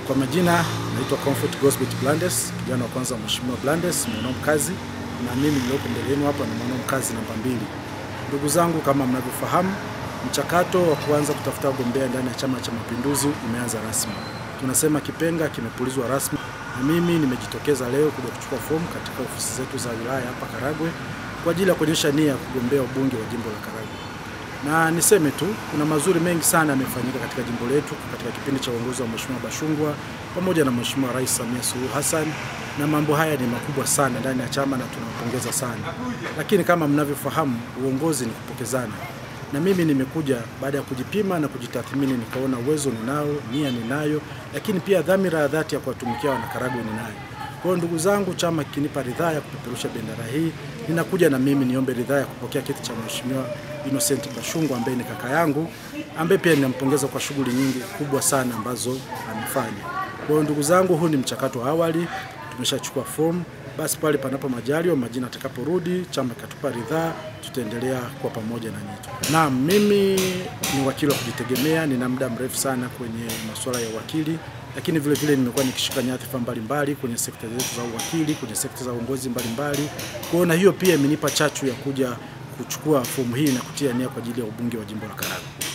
Kwa majina naitwa Comfort Gosbert Blandes, kijana wa kwanza Mheshimiwa Blandes, mwanamkazi, na mimi nilioko mbele yenu hapa ni mwanamkazi namba 2. Ndugu zangu, kama mnavyofahamu, mchakato wa kuanza kutafuta wagombea ndani ya Chama cha Mapinduzi umeanza rasmi. Tunasema kipenga kimepulizwa rasmi, na mimi nimejitokeza leo kuja kuchukua fomu katika ofisi zetu za wilaya hapa Karagwe kwa ajili ya kuonyesha nia ya kugombea ubunge wa jimbo la Karagwe. Na niseme tu, kuna mazuri mengi sana yamefanyika katika jimbo letu katika kipindi cha uongozi wa Mheshimiwa Bashungwa pamoja na Mheshimiwa Rais Samia Suluhu Hassan, na mambo haya ni makubwa sana ndani ya chama na tunawapongeza sana. Lakini kama mnavyofahamu, uongozi ni kupokezana. Na mimi nimekuja baada ya kujipima na kujitathmini, nikaona uwezo ninao, nia ninayo, lakini pia dhamira ya dhati ya kuwatumikia wanakaragwe ninayo. Kwa ndugu zangu, chama kinipa ridhaa ya kupeperusha bendera hii, ninakuja na mimi niombe ridhaa ya kupokea kiti cha Mheshimiwa Innocent Bashungwa ambaye ni kaka yangu, ambaye pia ninampongeza kwa shughuli nyingi kubwa sana ambazo amefanya. Kwa ndugu zangu, huu ni mchakato wa awali, tumeshachukua fomu. Basi pale panapo majaliwa, majina atakaporudi, chama katupa ridhaa, tutaendelea kwa pamoja na nyinyi. Naam, mimi ni wakili wa kujitegemea, nina muda mrefu sana kwenye masuala ya wakili, lakini vile vile nimekuwa nikishika nyadhifa mbalimbali kwenye sekta zetu za uwakili, kwenye sekta za uongozi mbalimbali. Kwa hiyo pia imenipa chachu ya kuja kuchukua fomu hii na kutia nia kwa ajili ya ubunge wa jimbo la Karagwe.